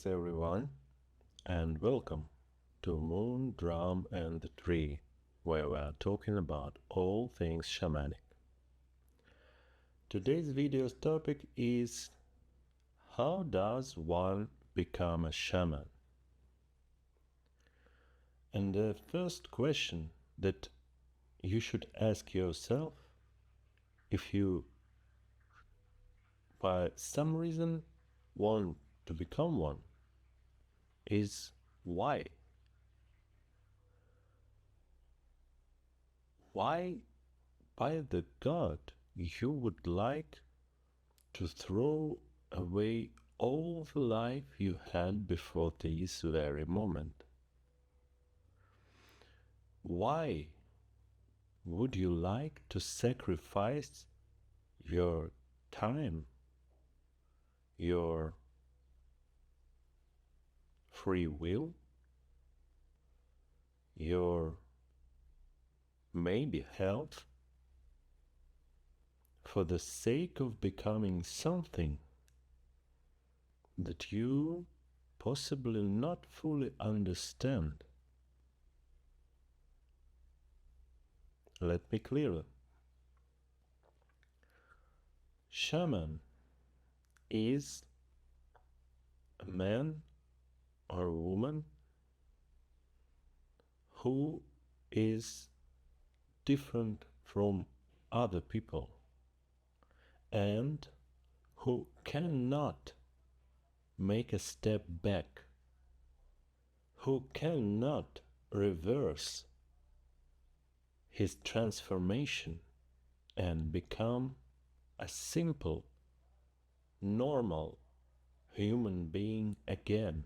Greetings, everyone, and welcome to Moon, Drum, and the Tree, where we are talking about all things shamanic. Today's video's topic is: how does one become a shaman? And the first question that you should ask yourself, if you by some reason want to become one, is why? Why, by the God, you would like to throw away all the life you had before this very moment? Why would you like to sacrifice your time, your free will, your maybe health, for the sake of becoming something that you possibly not fully understand? Let me clear. Shaman is a man or a woman who is different from other people and who cannot make a step back, who cannot reverse his transformation and become a simple, normal human being again.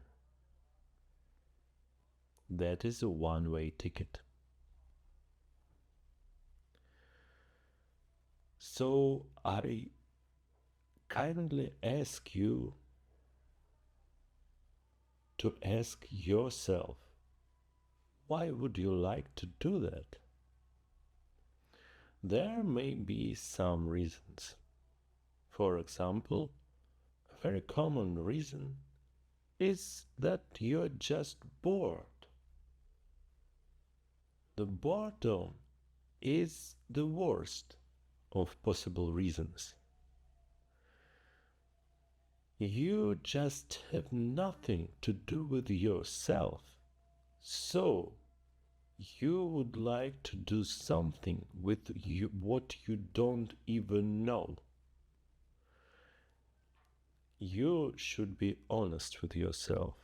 That is a one-way ticket. So I kindly ask you to ask yourself, why would you like to do that? There may be some reasons. For example, a very common reason is that you're just bored. The boredom is the worst of possible reasons. You just have nothing to do with yourself, so you would like to do something with what you don't even know. You should be honest with yourself.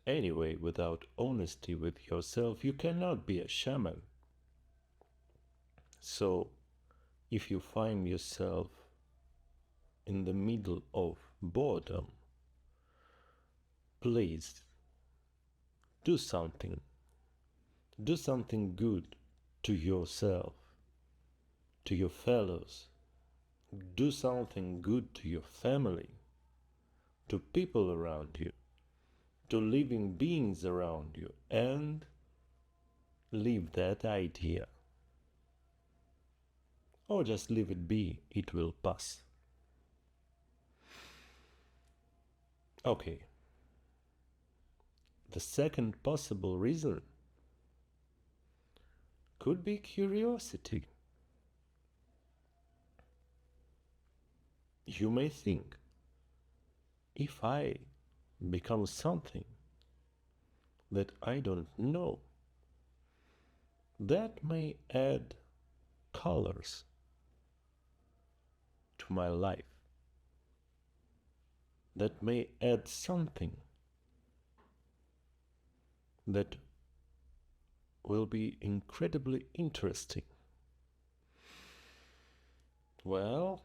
Anyway, without honesty with yourself, you cannot be a shaman. So, if you find yourself in the middle of boredom, please do something. Do something good to yourself, to your fellows. Do something good to your family, to people around you, to living beings around you, and leave that idea. Or just leave it be, it will pass. Okay. The second possible reason could be curiosity. You may think, if I become something that I don't know, that may add colors to my life. That may add something that will be incredibly interesting. Well,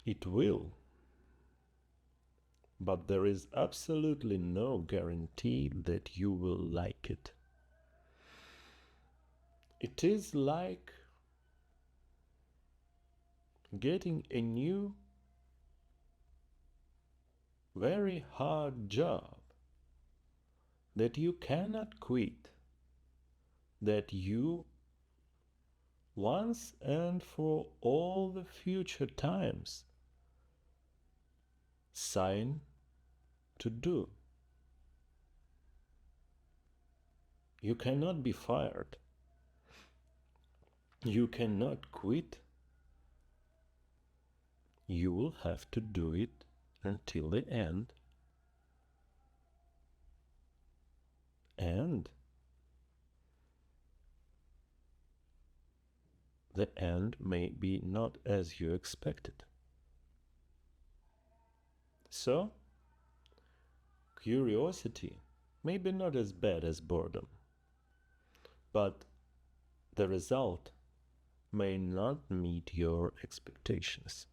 it will. But there is absolutely no guarantee that you will like it. It is like getting a new, very hard job that you cannot quit, that you once and for all the future times sign to do. You cannot be fired. You cannot quit. You will have to do it until the end. And the end may be not as you expected. So, curiosity may be not as bad as boredom, but the result may not meet your expectations.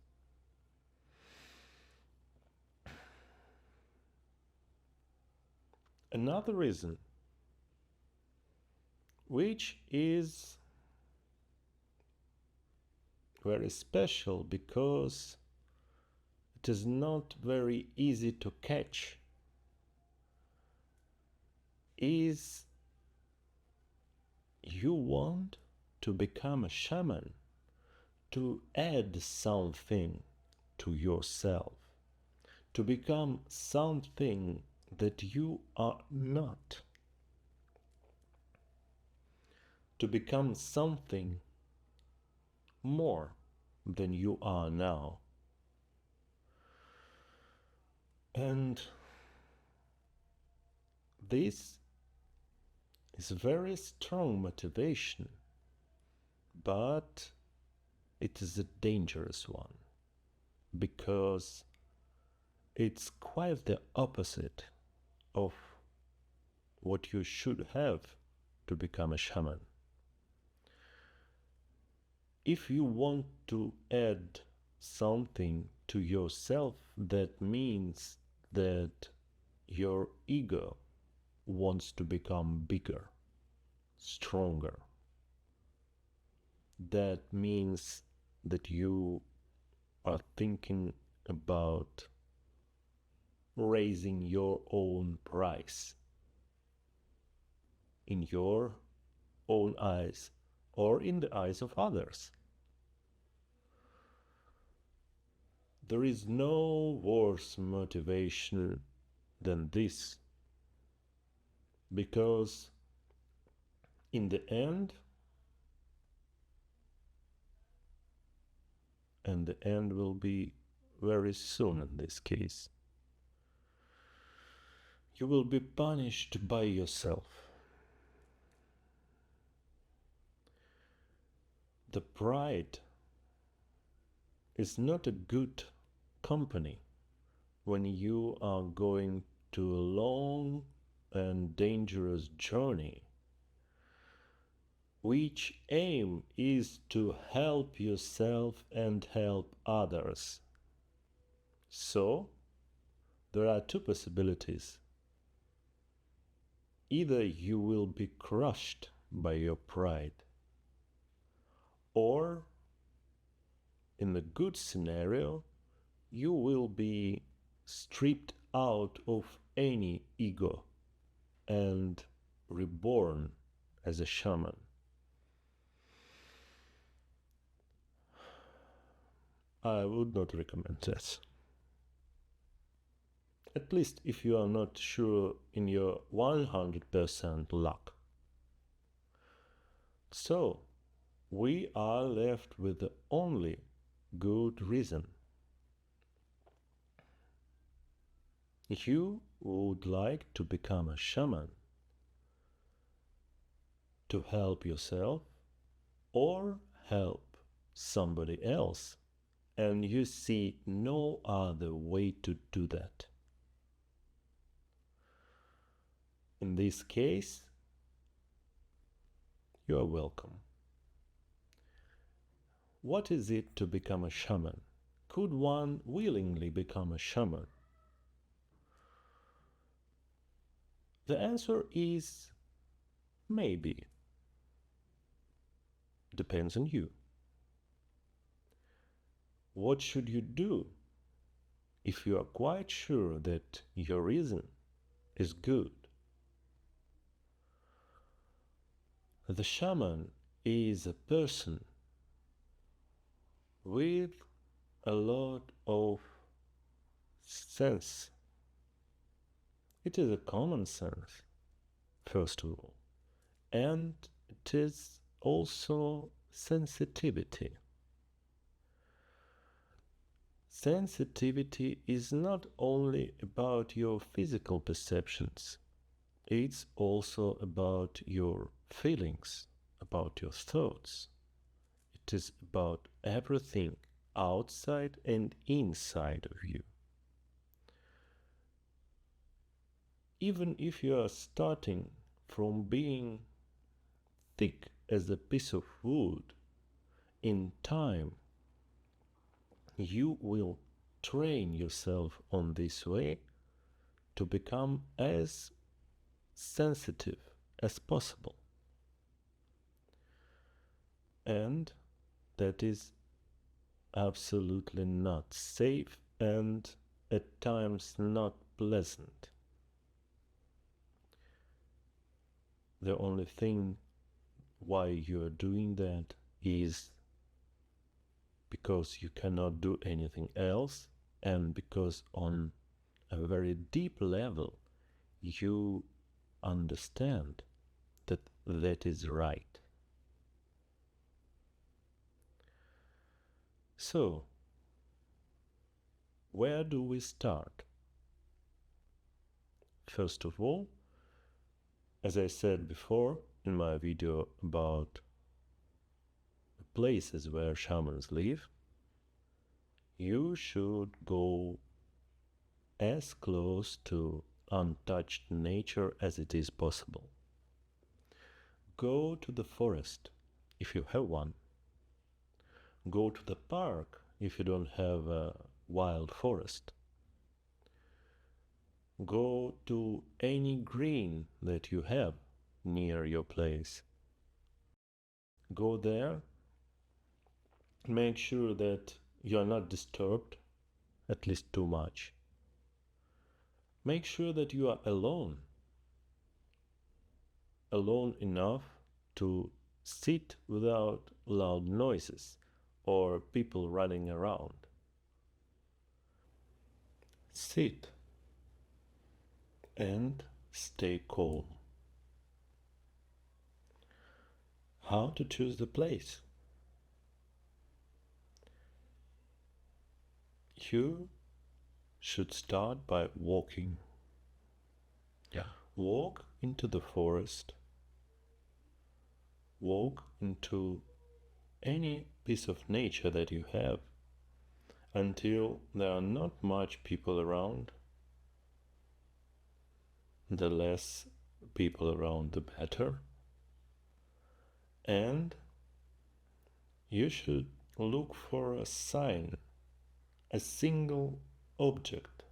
Another reason, which is very special because it is not very easy to catch, is you want to become a shaman, to add something to yourself, to become something that you are not, to become something more than you are now. And this is a very strong motivation, but it is a dangerous one because it's quite the opposite of what you should have to become a shaman. If you want to add something to yourself, that means that your ego wants to become bigger, stronger. That means that you are thinking about raising your own price in your own eyes or in the eyes of others. There is no worse motivation than this, because in the end, and the end will be very soon in this case, you will be punished by yourself. The pride is not a good company when you are going to a long and dangerous journey, which aim is to help yourself and help others. So, there are two possibilities. Either you will be crushed by your pride, or in the good scenario, you will be stripped out of any ego and reborn as a shaman. I would not recommend that. At least if you are not sure in your 100% luck. So, we are left with the only good reason. You would like to become a shaman to help yourself or help somebody else, and you see no other way to do that. In this case, you are welcome. What is it to become a shaman? Could one willingly become a shaman? The answer is maybe. Depends on you. What should you do if you are quite sure that your reason is good? The shaman is a person with a lot of sense, It is a common sense, first of all, and it is also sensitivity. Sensitivity is not only about your physical perceptions, it's also about your feelings, about your thoughts. It is about everything outside and inside of you. Even if you are starting from being thick as a piece of wood, in time you will train yourself on this way to become as sensitive as possible. And that is absolutely not safe and at times not pleasant. The only thing why you are doing that is because you cannot do anything else, and because on a very deep level you understand that that is right. So, where do we start? First of all, as I said before in my video about places where shamans live, you should go as close to untouched nature as it is possible. Go to the forest if you have one. Go to the park if you don't have a wild forest. Go to any green that you have near your place. Go there, make sure that you are not disturbed, at least too much. Make sure that you are alone enough to sit without loud noises or people running around. Sit and stay calm. How to choose the place? You should start by walking. Walk into the forest. Walk into any piece of nature that you have until there are not much people around. The less people around, the better. And you should look for a sign, a single object.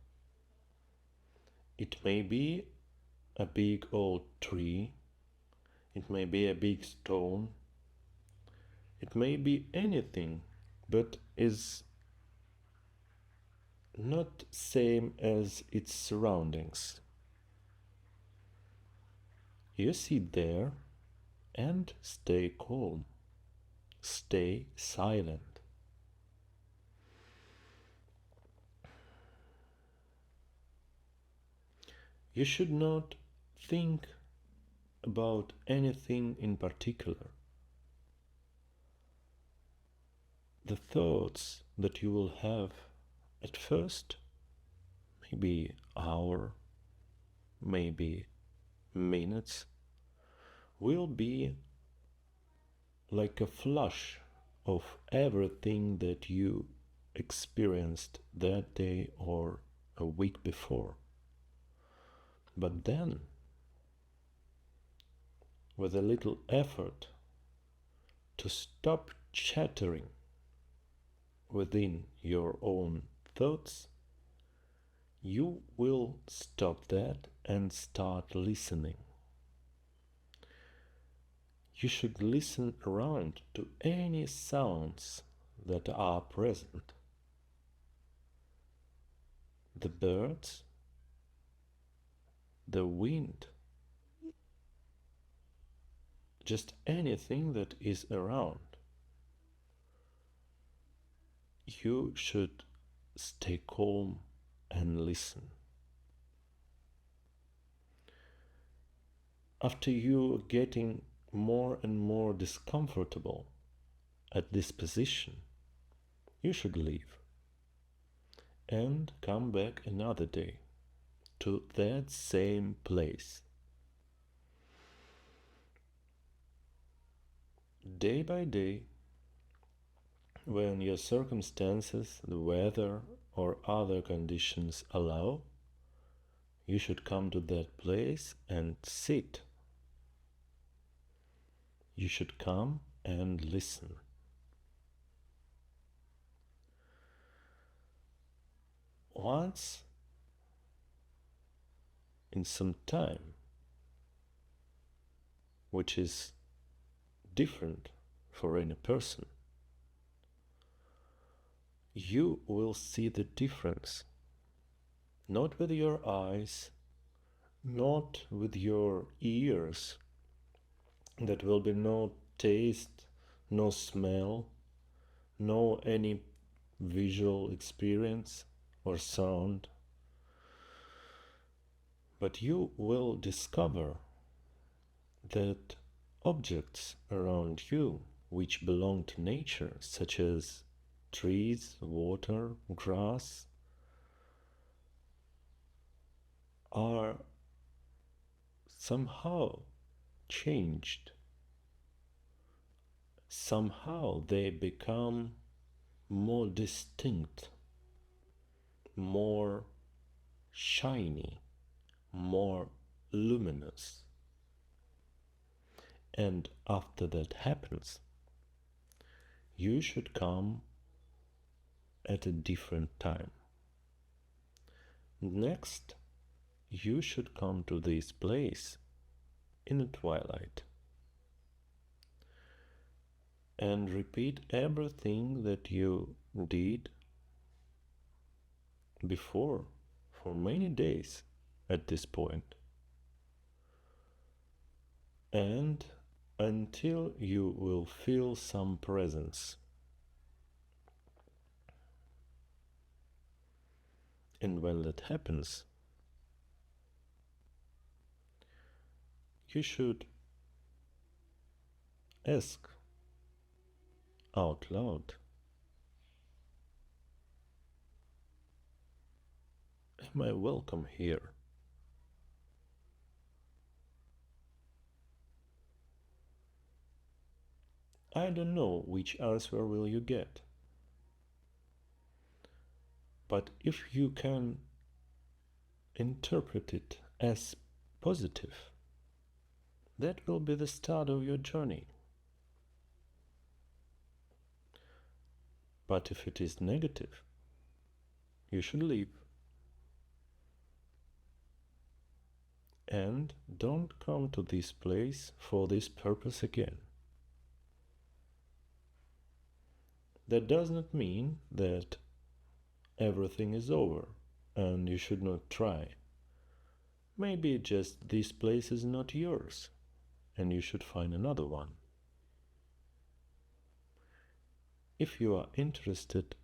It may be a big old tree, it may be a big stone, it may be anything, but is not same as its surroundings. You sit there and stay calm, stay silent. You should not think about anything in particular. The thoughts that you will have at first, maybe hour, maybe minutes, will be like a flash of everything that you experienced that day or a week before. But then, with a little effort to stop chattering within your own thoughts, you will stop that and start listening. You should listen around to any sounds that are present. The birds, the wind, just anything that is around. You should stay calm and listen. After you getting more and more discomfortable at this position, you should leave and come back another day to that same place. Day by day, when your circumstances, the weather, or other conditions allow, you should come to that place and sit. You should come and listen. Once in some time, which is different for any person, you will see the difference. Not with your eyes, not with your ears. That will be no taste, no smell, no any visual experience or sound. But you will discover that objects around you which belong to nature, such as trees, water, grass, are somehow changed. Somehow they become more distinct, more shiny, more luminous. And after that happens, you should come at a different time. Next, you should come to this place in the twilight and repeat everything that you did before for many days at this point, and until you will feel some presence. And when that happens, you should ask out loud, am I welcome here? I don't know which answer will you get. But if you can interpret it as positive, that will be the start of your journey. But if it is negative, you should leave. And don't come to this place for this purpose again. That does not mean that everything is over and you should not try. Maybe just this place is not yours and you should find another one. If you are interested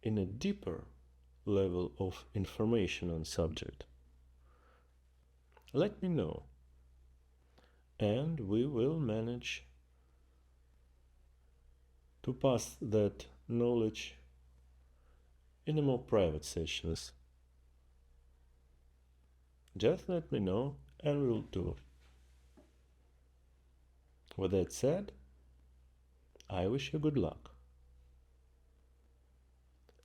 in a deeper level of information on subject, let me know and we will manage to pass that knowledge in a more private sessions. Just let me know and we'll do. With that said, I wish you good luck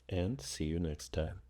and see you next time.